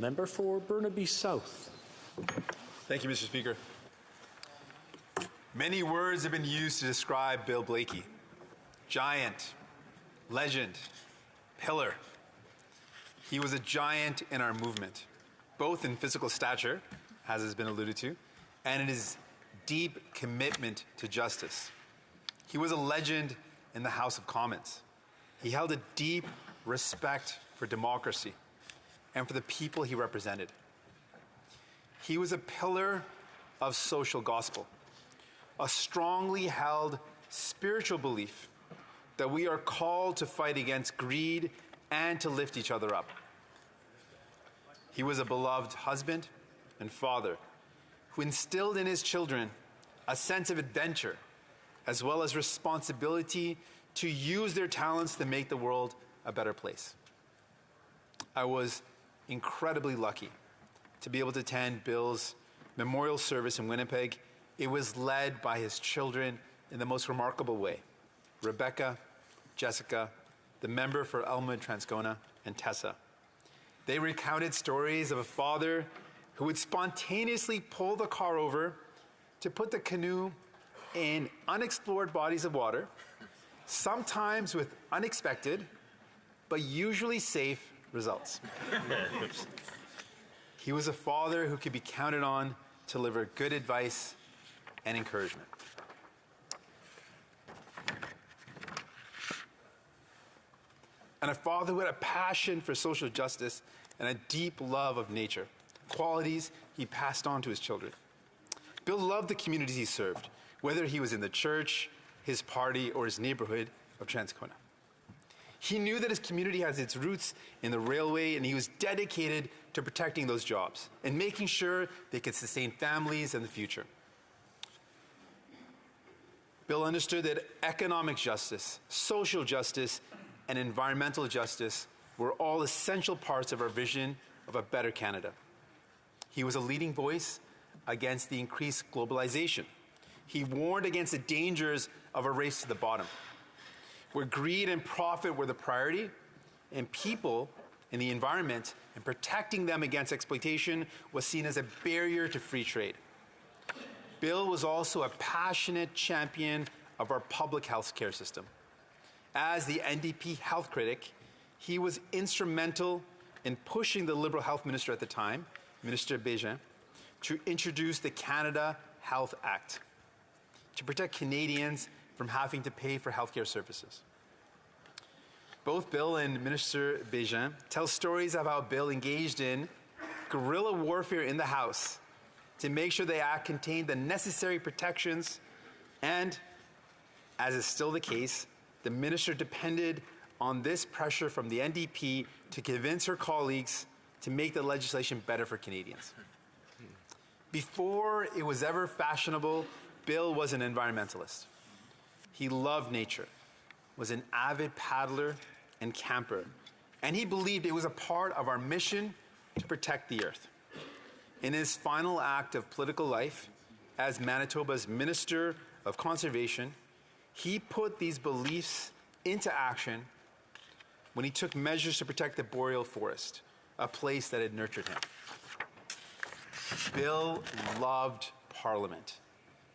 Member for Burnaby South. Thank you, Mr. Speaker. Many words have been used to describe Bill Blaikie. Giant, legend, pillar. He was a giant in our movement, both in physical stature, as has been alluded to, and in his deep commitment to justice. He was a legend in the House of Commons. He held a deep respect for democracy and for the people he represented. He was a pillar of social gospel, a strongly held spiritual belief that we are called to fight against greed and to lift each other up. He was a beloved husband and father who instilled in his children a sense of adventure as well as responsibility to use their talents to make the world a better place. I was incredibly lucky to be able to attend Bill's memorial service in Winnipeg. It was led by his children in the most remarkable way. Rebecca, Jessica, the member for Elmwood-Transcona, and Tessa. They recounted stories of a father who would spontaneously pull the car over to put the canoe in unexplored bodies of water, sometimes with unexpected, but usually safe results. He was a father who could be counted on to deliver good advice and encouragement. And a father who had a passion for social justice and a deep love of nature, qualities he passed on to his children. Bill loved the communities he served, whether he was in the church, his party, or his neighborhood of Transcona. He knew that his community has its roots in the railway, and he was dedicated to protecting those jobs and making sure they could sustain families in the future. Bill understood that economic justice, social justice, and environmental justice were all essential parts of our vision of a better Canada. He was a leading voice against the increased globalization. He warned against the dangers of a race to the bottom, where greed and profit were the priority, and people and the environment and protecting them against exploitation was seen as a barrier to free trade. Bill was also a passionate champion of our public health care system. As the NDP health critic, he was instrumental in pushing the Liberal Health Minister at the time, Minister Bégin, to introduce the Canada Health Act to protect Canadians from having to pay for healthcare services. Both Bill and Minister Bégin tell stories of how Bill engaged in guerrilla warfare in the House to make sure the Act contained the necessary protections, and, as is still the case, the minister depended on this pressure from the NDP to convince her colleagues to make the legislation better for Canadians. Before it was ever fashionable, Bill was an environmentalist. He loved nature, was an avid paddler and camper, and he believed it was a part of our mission to protect the earth. In his final act of political life, as Manitoba's Minister of Conservation, he put these beliefs into action when he took measures to protect the boreal forest, a place that had nurtured him. Bill loved Parliament.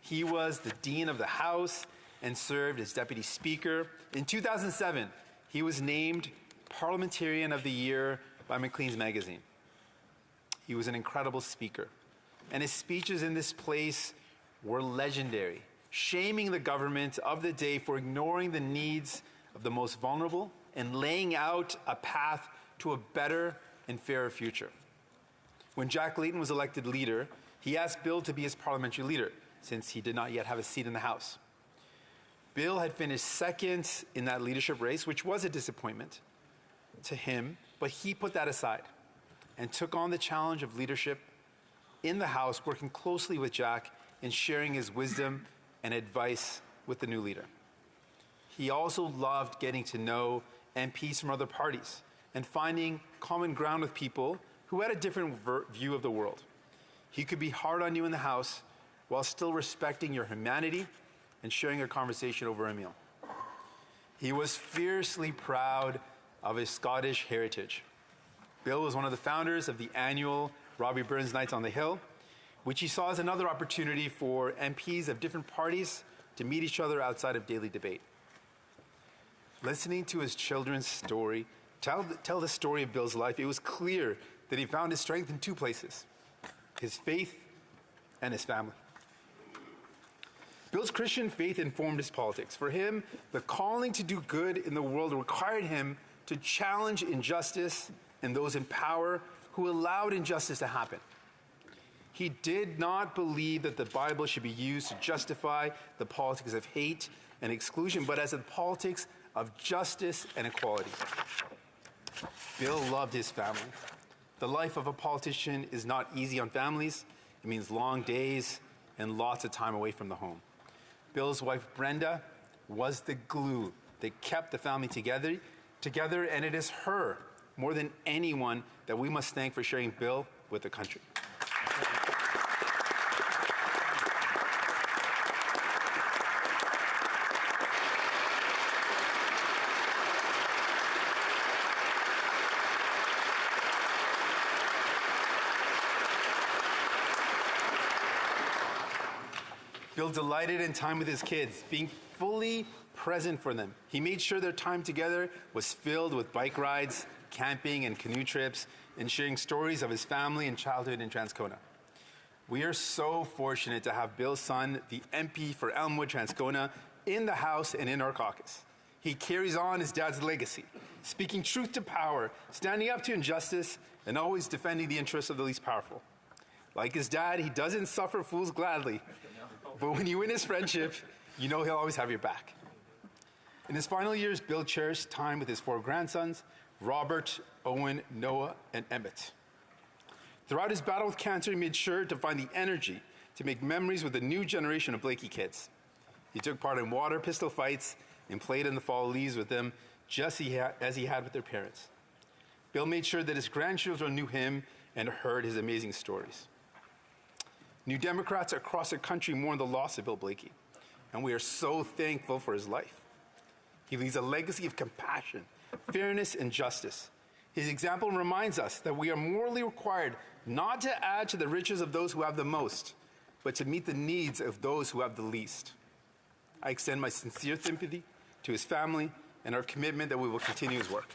He was the Dean of the House and served as Deputy Speaker. In 2007, he was named Parliamentarian of the Year by Maclean's magazine. He was an incredible speaker, and his speeches in this place were legendary, shaming the government of the day for ignoring the needs of the most vulnerable and laying out a path to a better and fairer future. When Jack Layton was elected leader, he asked Bill to be his parliamentary leader, since he did not yet have a seat in the House. Bill had finished second in that leadership race, which was a disappointment to him, but he put that aside and took on the challenge of leadership in the House, working closely with Jack and sharing his wisdom and advice with the new leader. He also loved getting to know MPs from other parties and finding common ground with people who had a different view of the world. He could be hard on you in the House while still respecting your humanity and sharing a conversation over a meal. He was fiercely proud of his Scottish heritage. Bill was one of the founders of the annual Robbie Burns Nights on the Hill, which he saw as another opportunity for MPs of different parties to meet each other outside of daily debate. Listening to his children's story, tell the story of Bill's life, it was clear that he found his strength in two places: his faith and his family. Bill's Christian faith informed his politics. For him, the calling to do good in the world required him to challenge injustice and those in power who allowed injustice to happen. He did not believe that the Bible should be used to justify the politics of hate and exclusion, but as the politics of justice and equality. Bill loved his family. The life of a politician is not easy on families. It means long days and lots of time away from the home. Bill's wife, Brenda, was the glue that kept the family together, and it is her, more than anyone, that we must thank for sharing Bill with the country. Bill delighted in time with his kids, being fully present for them. He made sure their time together was filled with bike rides, camping, and canoe trips, and sharing stories of his family and childhood in Transcona. We are so fortunate to have Bill's son, the MP for Elmwood-Transcona, in the House and in our caucus. He carries on his dad's legacy, speaking truth to power, standing up to injustice, and always defending the interests of the least powerful. Like his dad, he doesn't suffer fools gladly, but when you win his friendship, you know he'll always have your back. In his final years, Bill cherished time with his 4 grandsons, Robert, Owen, Noah, and Emmett. Throughout his battle with cancer, he made sure to find the energy to make memories with the new generation of Blaikie kids. He took part in water pistol fights and played in the fall leaves with them, just as he had with their parents. Bill made sure that his grandchildren knew him and heard his amazing stories. New Democrats across the country mourn the loss of Bill Blaikie, and we are so thankful for his life. He leaves a legacy of compassion, fairness, and justice. His example reminds us that we are morally required not to add to the riches of those who have the most, but to meet the needs of those who have the least. I extend my sincere sympathy to his family and our commitment that we will continue his work.